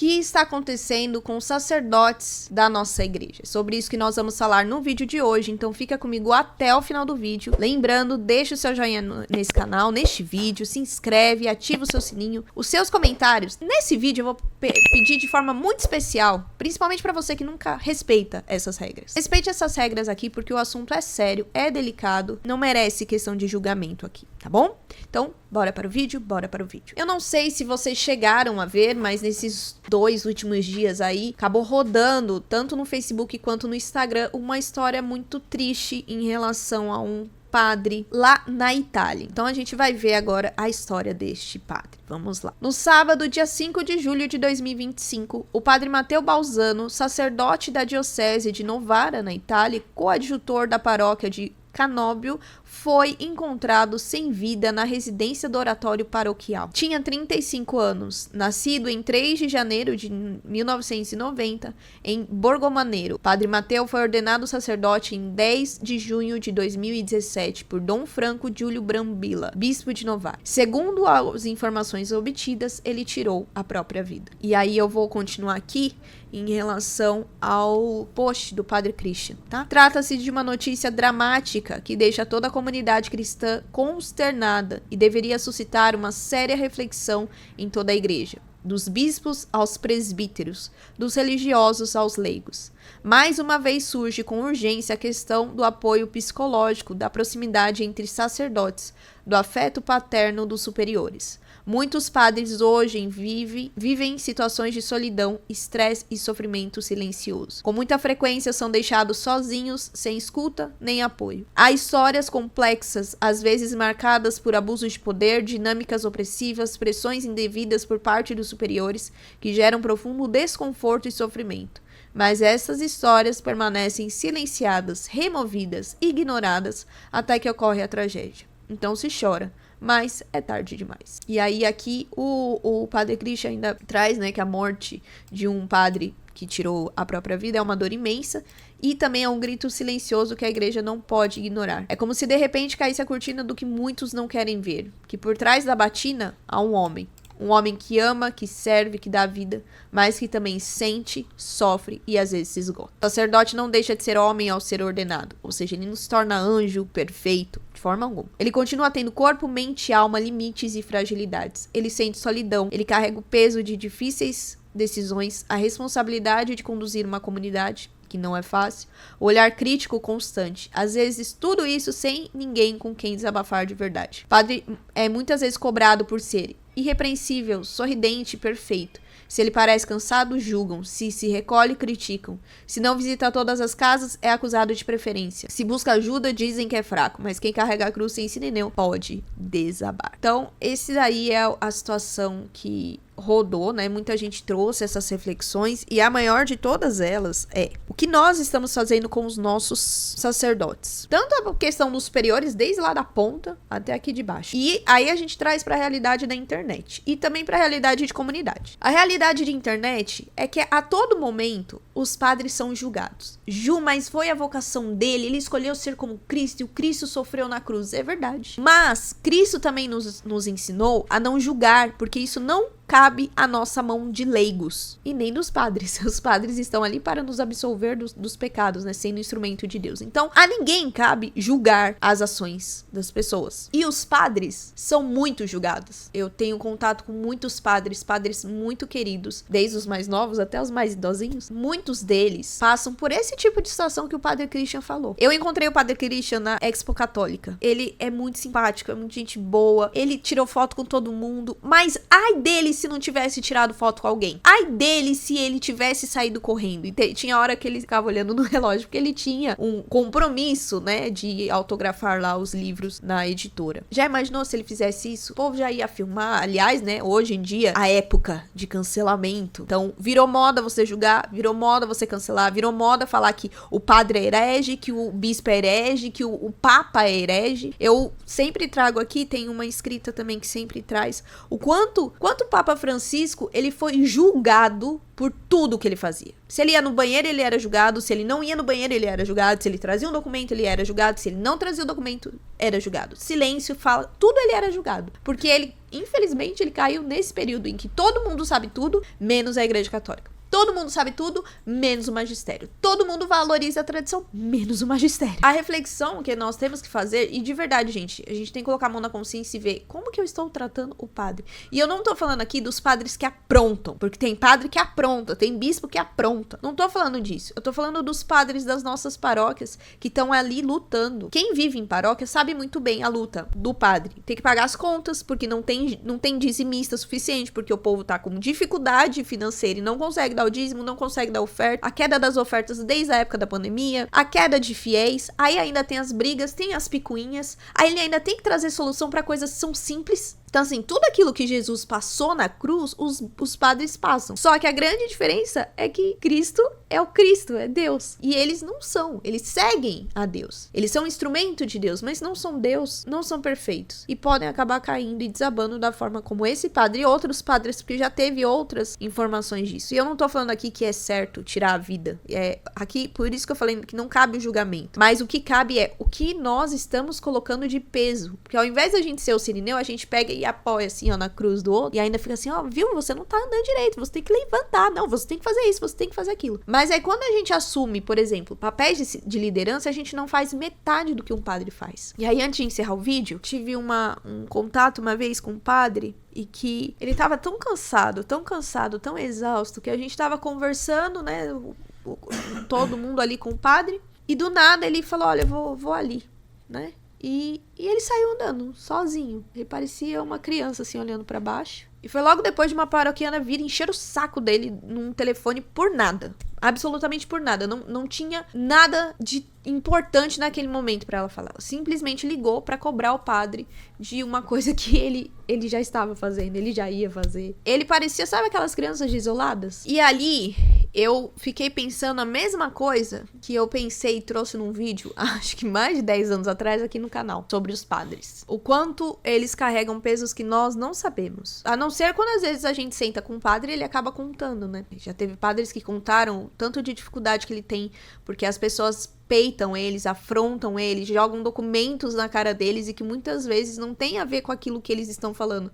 que está acontecendo com os sacerdotes da nossa igreja. Sobre isso que nós vamos falar no vídeo de hoje, então fica comigo até o final do vídeo. Lembrando, deixa o seu joinha nesse canal, neste vídeo, se inscreve, ativa o seu sininho, os seus comentários. Nesse vídeo eu vou pedir de forma muito especial, principalmente para você que nunca respeita essas regras. Respeite essas regras aqui porque o assunto é sério, é delicado, não merece questão de julgamento aqui, tá bom? Então, bora para o vídeo, bora para o vídeo. Eu não sei se vocês chegaram a ver, mas nesses 2 últimos dias aí, acabou rodando, tanto no Facebook quanto no Instagram, uma história muito triste em relação a um padre lá na Itália. Então a gente vai ver agora a história deste padre. Vamos lá. No sábado, dia 5 de julho de 2025, o padre Matteo Balzano, sacerdote da diocese de Novara, na Itália, e coadjutor da paróquia de Canobbio, foi encontrado sem vida na residência do oratório paroquial. Tinha 35 anos, nascido em 3 de janeiro de 1990 em Borgomaneiro. Padre Matteo foi ordenado sacerdote em 10 de junho de 2017 por Dom Franco Giulio Brambilla, bispo de Novara. Segundo as informações obtidas, ele tirou a própria vida. E aí eu vou continuar aqui em relação ao post do Padre Christian, tá? Trata-se de uma notícia dramática que deixa toda a comunidade cristã consternada e deveria suscitar uma séria reflexão em toda a igreja, dos bispos aos presbíteros, dos religiosos aos leigos. Mais uma vez surge com urgência a questão do apoio psicológico, da proximidade entre sacerdotes, do afeto paterno dos superiores. Muitos padres hoje vivem situações de solidão, estresse e sofrimento silencioso. Com muita frequência são deixados sozinhos, sem escuta nem apoio. Há histórias complexas, às vezes marcadas por abuso de poder, dinâmicas opressivas, pressões indevidas por parte dos superiores, que geram profundo desconforto e sofrimento. Mas essas histórias permanecem silenciadas, removidas, ignoradas, até que ocorre a tragédia. Então se chora, mas é tarde demais. E aí aqui o Padre Christian ainda traz, né, que a morte de um padre que tirou a própria vida é uma dor imensa e também é um grito silencioso que a igreja não pode ignorar. É como se de repente caísse a cortina do que muitos não querem ver, que por trás da batina há um homem que ama, que serve, que dá vida, mas que também sente, sofre e às vezes se esgota. O sacerdote não deixa de ser homem ao ser ordenado, ou seja, ele não se torna anjo perfeito, de forma alguma. Ele continua tendo corpo, mente, alma, limites e fragilidades. Ele sente solidão, ele carrega o peso de difíceis decisões, a responsabilidade de conduzir uma comunidade, que não é fácil, o olhar crítico constante, às vezes tudo isso sem ninguém com quem desabafar de verdade. O padre é muitas vezes cobrado por ser irrepreensível, sorridente e perfeito. Se ele parece cansado, julgam. Se recolhe, criticam. Se não visita todas as casas, é acusado de preferência. Se busca ajuda, dizem que é fraco. Mas quem carrega a cruz sem sineneu pode desabar. Então, esse daí é a situação que rodou, né? Muita gente trouxe essas reflexões e a maior de todas elas é o que nós estamos fazendo com os nossos sacerdotes. Tanto a questão dos superiores, desde lá da ponta até aqui de baixo. E aí a gente traz para a realidade da internet e também para a realidade de comunidade. A realidade de internet é que a todo momento os padres são julgados. Mas foi a vocação dele, ele escolheu ser como Cristo e o Cristo sofreu na cruz. É verdade. Mas Cristo também nos ensinou a não julgar, porque isso não cabe à nossa mão de leigos e nem dos padres. Os padres estão ali para nos absolver dos pecados, né, sendo instrumento de Deus. Então, a ninguém cabe julgar as ações das pessoas. E os padres são muito julgados. Eu tenho contato com muitos padres muito queridos, desde os mais novos até os mais idosinhos. Muitos deles passam por esse tipo de situação que o Padre Christian falou. Eu encontrei o Padre Christian na Expo Católica. Ele é muito simpático, é muito gente boa. Ele tirou foto com todo mundo, mas ai dele se não tivesse tirado foto com alguém. Ai dele se ele tivesse saído correndo. E tinha hora que ele ficava olhando no relógio, porque ele tinha um compromisso, né, de autografar lá os livros na editora. Já imaginou se ele fizesse isso? O povo já ia filmar. Aliás, né, hoje em dia, a época de cancelamento. Então, virou moda você julgar, virou moda moda você cancelar, virou moda falar que o padre é herege, que o bispo é herege, que o papa é herege. Eu sempre trago aqui, tem uma escrita também que sempre traz o quanto o Papa Francisco, ele foi julgado por tudo que ele fazia. Se ele ia no banheiro, ele era julgado. Se ele não ia no banheiro, ele era julgado. Se ele trazia um documento, ele era julgado. Se ele não trazia o documento, era julgado. Silêncio, fala, tudo ele era julgado. Porque ele, infelizmente, ele caiu nesse período em que todo mundo sabe tudo, menos a Igreja Católica. Todo mundo sabe tudo, menos o magistério. Todo mundo valoriza a tradição, menos o magistério. A reflexão que nós temos que fazer, e de verdade, gente, a gente tem que colocar a mão na consciência e ver como que eu estou tratando o padre. E eu não tô falando aqui dos padres que aprontam, porque tem padre que apronta, tem bispo que apronta. Não tô falando disso. Eu tô falando dos padres das nossas paróquias que estão ali lutando. Quem vive em paróquia sabe muito bem a luta do padre. Tem que pagar as contas, porque não tem dizimista suficiente, porque o povo tá com dificuldade financeira e não consegue dar o dízimo, não consegue dar oferta, a queda das ofertas desde a época da pandemia, a queda de fiéis, aí ainda tem as brigas, tem as picuinhas, aí ele ainda tem que trazer solução para coisas que são simples. Então, assim, tudo aquilo que Jesus passou na cruz, os padres passam. Só que a grande diferença é que Cristo, é Deus. E eles não são, eles seguem a Deus. Eles são instrumento de Deus, mas não são Deus, não são perfeitos. E podem acabar caindo e desabando da forma como esse padre e outros padres, porque já teve outras informações disso. E eu não tô falando aqui que é certo tirar a vida. Aqui, por isso que eu falei que não cabe o julgamento. Mas o que cabe é o que nós estamos colocando de peso. Porque ao invés da gente ser o sirineu, a gente pega e apoia assim, ó, na cruz do outro, e ainda fica assim, ó, viu, você não tá andando direito, você tem que levantar, não, você tem que fazer isso, você tem que fazer aquilo. Mas aí quando a gente assume, por exemplo, papéis de liderança, a gente não faz metade do que um padre faz. E aí, antes de encerrar o vídeo, tive um contato uma vez com um padre, e que ele tava tão cansado, tão exausto, que a gente tava conversando, né, todo mundo ali com o padre, e do nada ele falou, olha, eu vou ali, né? E ele saiu andando, sozinho. Ele parecia uma criança, assim, olhando pra baixo. E foi logo depois de uma paroquiana vir encher o saco dele num telefone por nada. Absolutamente por nada. Não tinha nada de importante naquele momento pra ela falar. Ela simplesmente ligou pra cobrar o padre de uma coisa que ele já estava fazendo, ele já ia fazer. Ele parecia, sabe aquelas crianças isoladas? E ali eu fiquei pensando a mesma coisa que eu pensei e trouxe num vídeo, acho que mais de 10 anos atrás aqui no canal, sobre os padres. O quanto eles carregam pesos que nós não sabemos. A não ser quando às vezes a gente senta com o padre e ele acaba contando, né? Já teve padres que contaram tanto de dificuldade que ele tem, porque as pessoas peitam eles, afrontam eles, jogam documentos na cara deles e que muitas vezes não tem a ver com aquilo que eles estão falando.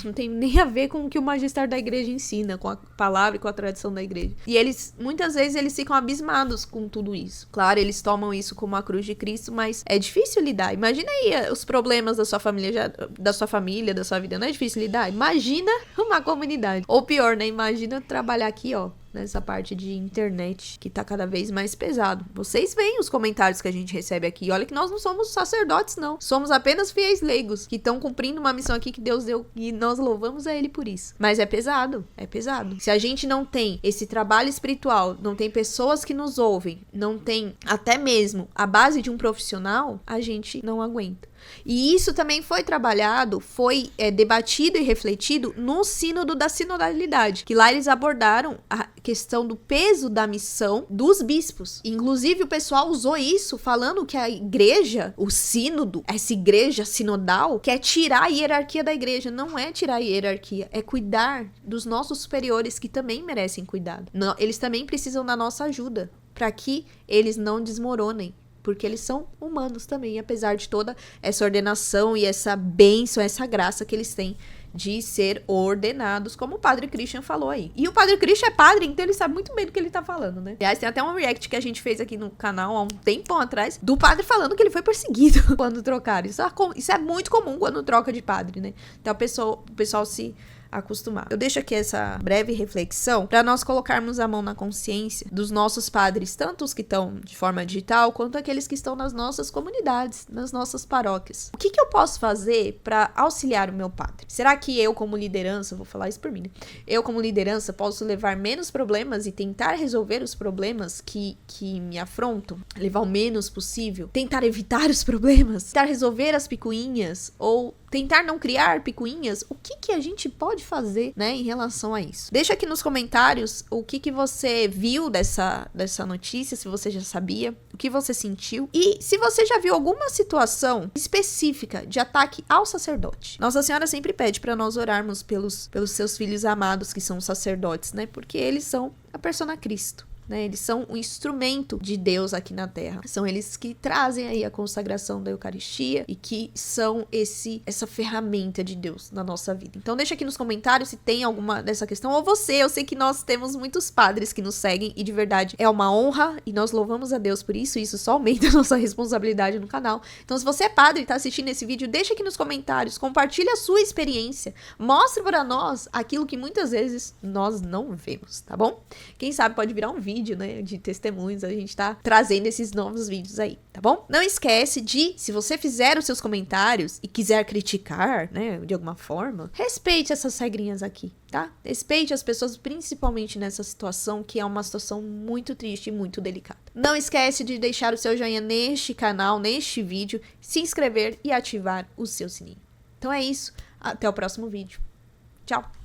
Não tem nem a ver com o que o magistério da igreja ensina, com a palavra e com a tradição da igreja. E eles, muitas vezes, eles ficam abismados com tudo isso. Claro, eles tomam isso como a cruz de Cristo, mas é difícil lidar. Imagina aí os problemas da sua família, da sua vida. Não é difícil lidar? Imagina uma comunidade. Ou pior, né? Imagina trabalhar aqui, ó, nessa parte de internet, que tá cada vez mais pesado. Vocês veem os comentários que a gente recebe aqui. Olha que nós não somos sacerdotes, não. Somos apenas fiéis leigos, que estão cumprindo uma missão aqui que Deus deu, e nós louvamos a Ele por isso. Mas é pesado, é pesado. Se a gente não tem esse trabalho espiritual, não tem pessoas que nos ouvem, não tem até mesmo a base de um profissional, a gente não aguenta. E isso também foi trabalhado, foi debatido e refletido no sínodo da sinodalidade, que lá eles abordaram a questão do peso da missão dos bispos. Inclusive o pessoal usou isso falando que a igreja, o sínodo, essa igreja sinodal, quer tirar a hierarquia da igreja. Não é tirar a hierarquia, é cuidar dos nossos superiores que também merecem cuidado. Não, eles também precisam da nossa ajuda para que eles não desmoronem. Porque eles são humanos também, apesar de toda essa ordenação e essa bênção, essa graça que eles têm de ser ordenados, como o Padre Christian falou aí. E o Padre Christian é padre, então ele sabe muito bem do que ele tá falando, né? Aliás, tem até um react que a gente fez aqui no canal há um tempão atrás, do padre falando que ele foi perseguido quando trocaram. Isso é muito comum quando troca de padre, né? Então o pessoal se acostumar. Eu deixo aqui essa breve reflexão para nós colocarmos a mão na consciência dos nossos padres, tanto os que estão de forma digital, quanto aqueles que estão nas nossas comunidades, nas nossas paróquias. O que eu posso fazer para auxiliar o meu padre? Será que eu, como liderança, vou falar isso por mim, né? Eu, como liderança, posso levar menos problemas e tentar resolver os problemas que me afrontam? Levar o menos possível? Tentar evitar os problemas? Tentar resolver as picuinhas? Ou tentar não criar picuinhas, o que a gente pode fazer, né, em relação a isso? Deixa aqui nos comentários o que você viu dessa notícia, se você já sabia, o que você sentiu e se você já viu alguma situação específica de ataque ao sacerdote. Nossa Senhora sempre pede para nós orarmos pelos seus filhos amados que são sacerdotes, né, porque eles são a persona Cristo. Né, eles são um instrumento de Deus aqui na Terra. São eles que trazem aí a consagração da Eucaristia e que são essa ferramenta de Deus na nossa vida. Então deixa aqui nos comentários se tem alguma dessa questão ou eu sei que nós temos muitos padres que nos seguem e de verdade é uma honra e nós louvamos a Deus por isso. Isso só aumenta a nossa responsabilidade no canal. Então se você é padre e tá assistindo esse vídeo, deixa aqui nos comentários, compartilha a sua experiência, mostre para nós aquilo que muitas vezes nós não vemos, tá bom? Quem sabe pode virar um vídeo, né, de testemunhos, a gente tá trazendo esses novos vídeos aí, tá bom? Não esquece de, se você fizer os seus comentários e quiser criticar, né, de alguma forma, respeite essas regrinhas aqui, tá? Respeite as pessoas, principalmente nessa situação, que é uma situação muito triste e muito delicada. Não esquece de deixar o seu joinha neste canal, neste vídeo, se inscrever e ativar o seu sininho. Então é isso, até o próximo vídeo. Tchau!